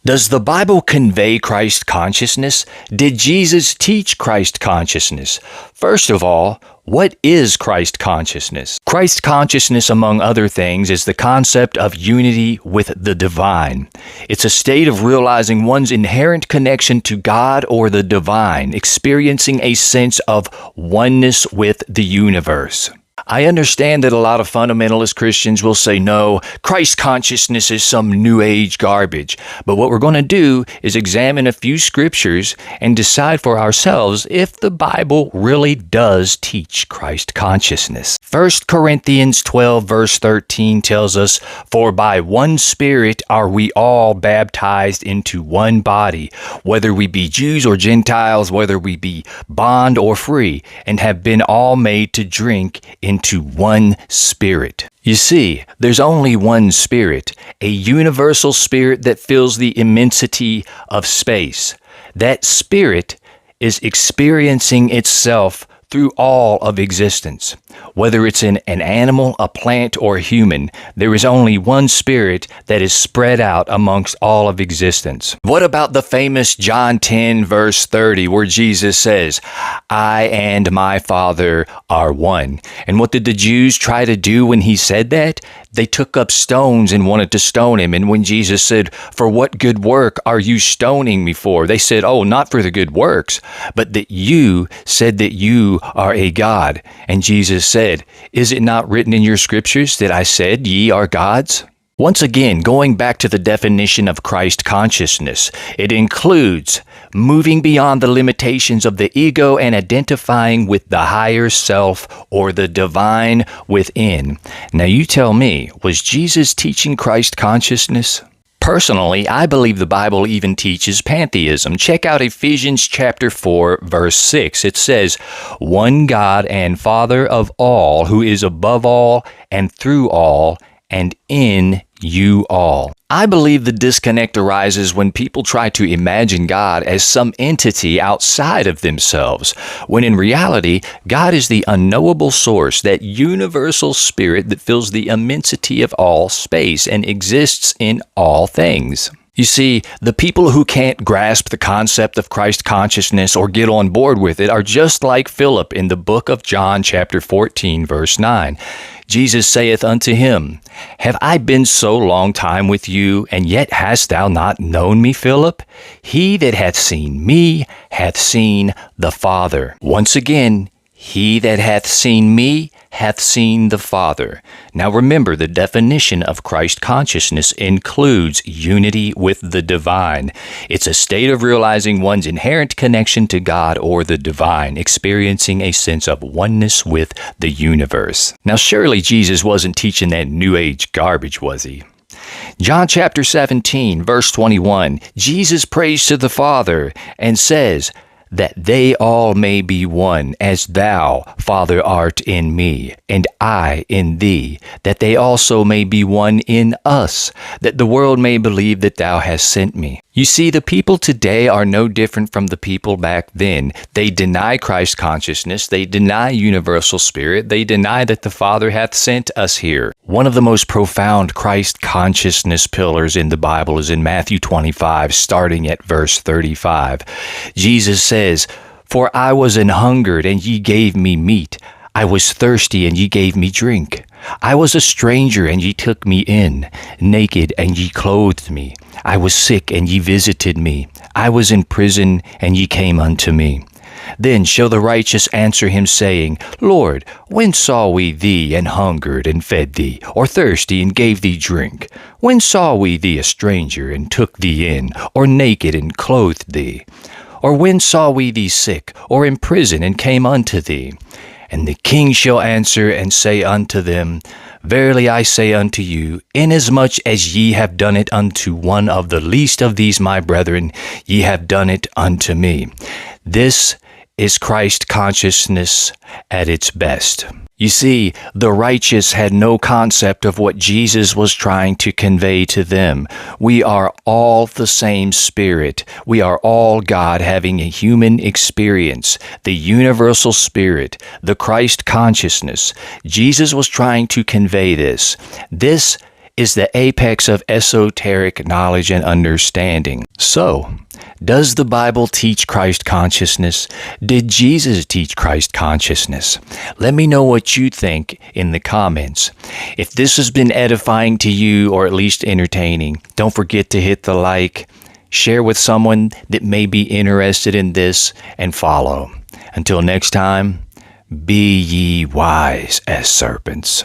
Does the Bible convey Christ consciousness? Did Jesus teach Christ consciousness? First of all, what is Christ consciousness? Christ consciousness, among other things, is the concept of unity with the divine. It's a state of realizing one's inherent connection to God or the divine, experiencing a sense of oneness with the universe. I understand that a lot of fundamentalist Christians will say, no, Christ consciousness is some New Age garbage. But what we're going to do is examine a few scriptures and decide for ourselves if the Bible really does teach Christ consciousness. 1 Corinthians 12 verse 13 tells us, "For by one Spirit are we all baptized into one body, whether we be Jews or Gentiles, whether we be bond or free, and have been all made to drink into one Spirit." You see, there's only one Spirit, a universal Spirit that fills the immensity of space. That Spirit is experiencing itself through all of existence. Whether it's in an animal, a plant, or a human, there is only one Spirit that is spread out amongst all of existence. What about the famous John 10 verse 30 where Jesus says, "I and my Father are one"? And what did the Jews try to do when he said that? They took up stones and wanted to stone him. And when Jesus said, "For what good work are you stoning me for?" They said, "Oh, not for the good works, but that you said that you are a God." And Jesus said, "Is it not written in your scriptures that I said ye are gods?" Once again, going back to the definition of Christ consciousness, it includes moving beyond the limitations of the ego and identifying with the higher self or the divine within. Now you tell me, was Jesus teaching Christ consciousness? Personally, I believe the Bible even teaches pantheism. Check out Ephesians chapter 4, verse 6. It says, "One God and Father of all, who is above all and through all and in you all." I believe the disconnect arises when people try to imagine God as some entity outside of themselves, when in reality, God is the unknowable source, that universal spirit that fills the immensity of all space and exists in all things. You see, the people who can't grasp the concept of Christ consciousness or get on board with it are just like Philip in the book of John chapter 14, verse 9. Jesus saith unto him, "Have I been so long time with you, and yet hast thou not known me, Philip? He that hath seen me hath seen the Father." Once again, he that hath seen me hath seen the Father. Now remember, the definition of Christ consciousness includes unity with the divine. It's a state of realizing one's inherent connection to God or the divine, experiencing a sense of oneness with the universe. Now surely Jesus wasn't teaching that New Age garbage, was he? John chapter 17, verse 21, Jesus prays to the Father and says, "That they all may be one, as thou, Father, art in me, and I in thee, that they also may be one in us, that the world may believe that thou hast sent me." You see, the people today are no different from the people back then. They deny Christ consciousness, they deny universal spirit, they deny that the Father hath sent us here. One of the most profound Christ consciousness pillars in the Bible is in Matthew 25, starting at verse 35. Jesus says, "For I was an hungered, and ye gave me meat. I was thirsty, and ye gave me drink. I was a stranger, and ye took me in. Naked, and ye clothed me. I was sick, and ye visited me. I was in prison, and ye came unto me." Then shall the righteous answer him, saying, "Lord, when saw we thee and hungered and fed thee, or thirsty and gave thee drink? When saw we thee a stranger and took thee in, or naked and clothed thee? Or when saw we thee sick, or in prison, and came unto thee?" And the king shall answer and say unto them, "Verily I say unto you, inasmuch as ye have done it unto one of the least of these my brethren, ye have done it unto me." This is Christ consciousness at its best. You see, the righteous had no concept of what Jesus was trying to convey to them. We are all the same Spirit. We are all God having a human experience, the universal Spirit, the Christ consciousness. Jesus was trying to convey this. This is the apex of esoteric knowledge and understanding. So, does the Bible teach Christ consciousness? Did Jesus teach Christ consciousness? Let me know what you think in the comments. If this has been edifying to you or at least entertaining, don't forget to hit the like, share with someone that may be interested in this, and follow. Until next time, be ye wise as serpents.